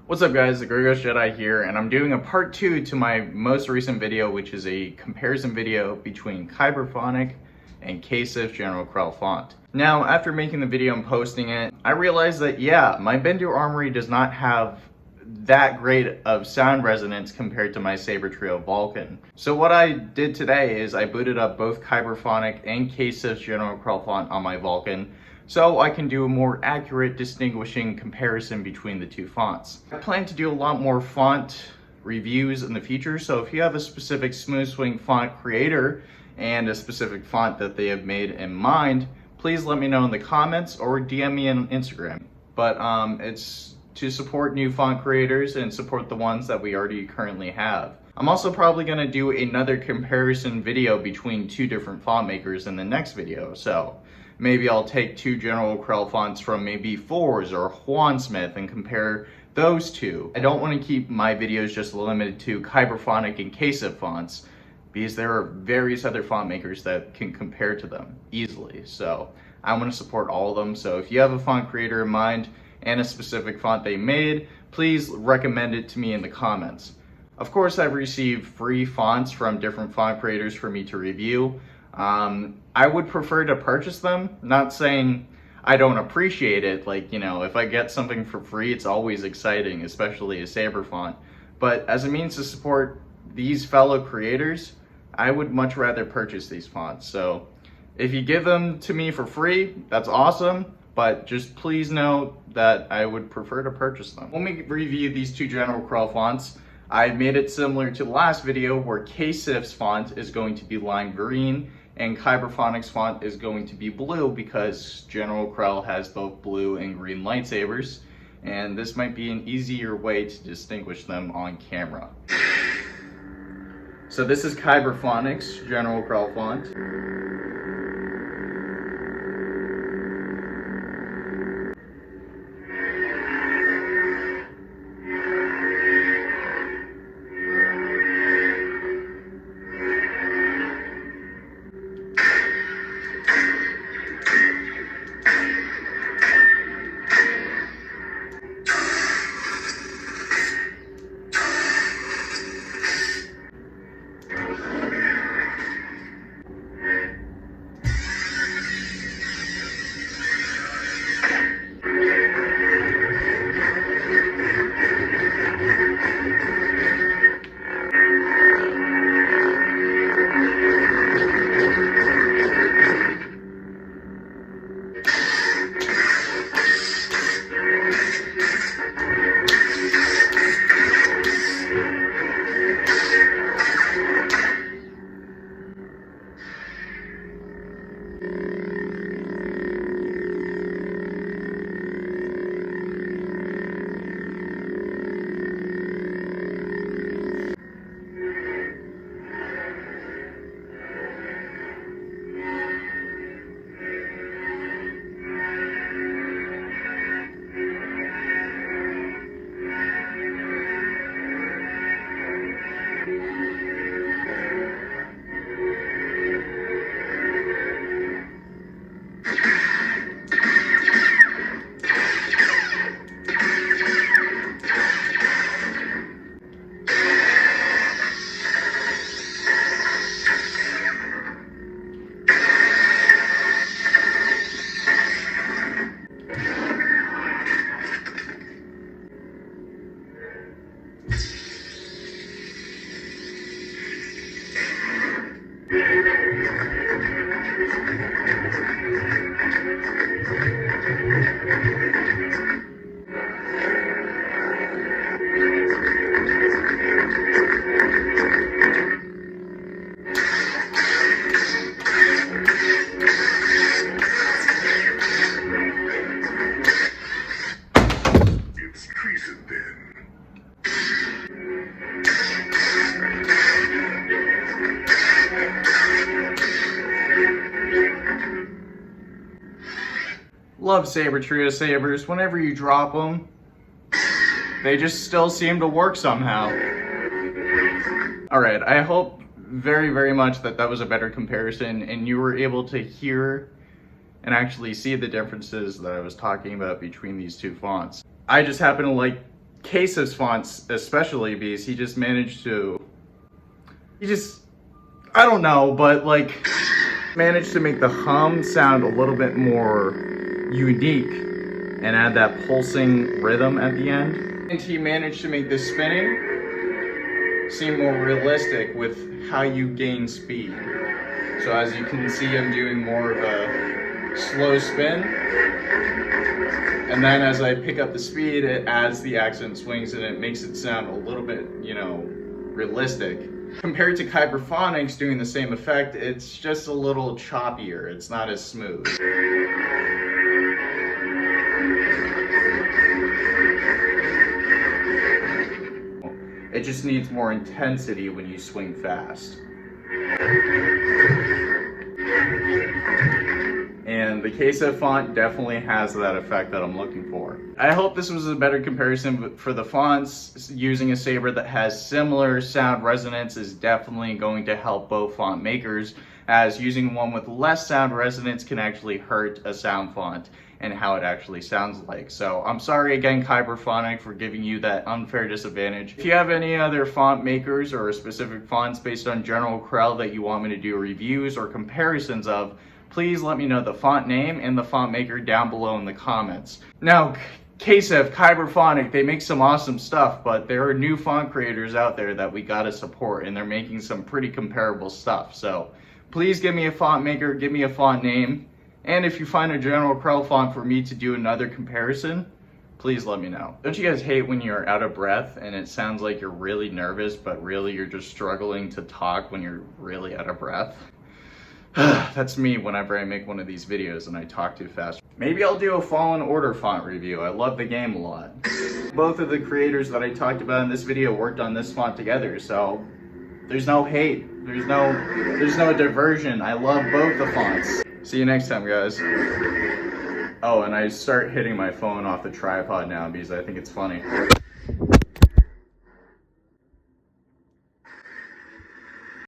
What's up guys, the Gregos Jedi here, and I'm doing a part 2 to my most recent video, which is a comparison video between Kyberphonic and Ksith General Krell font. Now, after making the video and posting it, I realized that yeah, my Bendu Armory does not have that great of sound resonance compared to my Sabertrio Vahlken. So what I did today is I booted up both Kyberphonic and Ksith General Krell font on my Vahlken, so I can do a more accurate distinguishing comparison between the two fonts. I plan to do a lot more font reviews in the future, so if you have a specific Smooth Swing font creator and a specific font that they have made in mind, please let me know in the comments or DM me on Instagram. But it's to support new font creators and support the ones that we already currently have. I'm also probably going to do another comparison video between two different font makers in the next video, so maybe I'll take two General Krell fonts from maybe Fours or Juan Smith and compare those two. I don't want to keep my videos just limited to Kyberphonic and Ksith fonts, because there are various other font makers that can compare to them easily. So I want to support all of them. So if you have a font creator in mind and a specific font they made, please recommend it to me in the comments. Of course, I've received free fonts from different font creators for me to review. I would prefer to purchase them, not saying I don't appreciate it. Like, you know, if I get something for free, it's always exciting, especially a Saber font. But as a means to support these fellow creators, I would much rather purchase these fonts. So if you give them to me for free, that's awesome, but just please know that I would prefer to purchase them. When we review these two General Krell fonts, I made it similar to the last video where Ksith's font is going to be lime green and Kyberphonic's font is going to be blue, because General Krell has both blue and green lightsabers, and this might be an easier way to distinguish them on camera. So this is Kyberphonic's General Krell font. love Sabertrio sabers. Whenever you drop them, they just still seem to work somehow. Alright, I hope very, very much that that was a better comparison and you were able to hear and actually see the differences that I was talking about between these two fonts. I just happen to like Ksith's fonts especially because he just managed to, I don't know, but like managed to make the hum sound a little bit more unique and add that pulsing rhythm at the end. And he managed to make the spinning seem more realistic with how you gain speed. So as you can see, I'm doing more of a slow spin. And then as I pick up the speed, it adds the accent swings and it makes it sound a little bit, you know, realistic. Compared to Kyberphonic's doing the same effect, it's just a little choppier. It's not as smooth. It just needs more intensity when you swing fast. And the Ksith font definitely has that effect that I'm looking for. I hope this was a better comparison for the fonts. Using a saber that has similar sound resonance is definitely going to help both font makers, as using one with less sound resonance can actually hurt a sound font and how it actually sounds like. So I'm sorry again, Kyberphonic, for giving you that unfair disadvantage. If you have any other font makers or specific fonts based on General Krell that you want me to do reviews or comparisons of, please let me know the font name and the font maker down below in the comments. Now, Ksith, Kyberphonic, they make some awesome stuff, but there are new font creators out there that we gotta support, and they're making some pretty comparable stuff. So please give me a font maker, give me a font name, and if you find a General Krell font for me to do another comparison, please let me know. Don't you guys hate when you're out of breath and it sounds like you're really nervous, but really you're just struggling to talk when you're really out of breath? That's me whenever I make one of these videos and I talk too fast. Maybe I'll do a Fallen Order font review. I love the game a lot. Both of the creators that I talked about in this video worked on this font together, so there's no hate. There's no diversion. I love both the fonts. See you next time, guys. Oh, and I start hitting my phone off the tripod now because I think it's funny.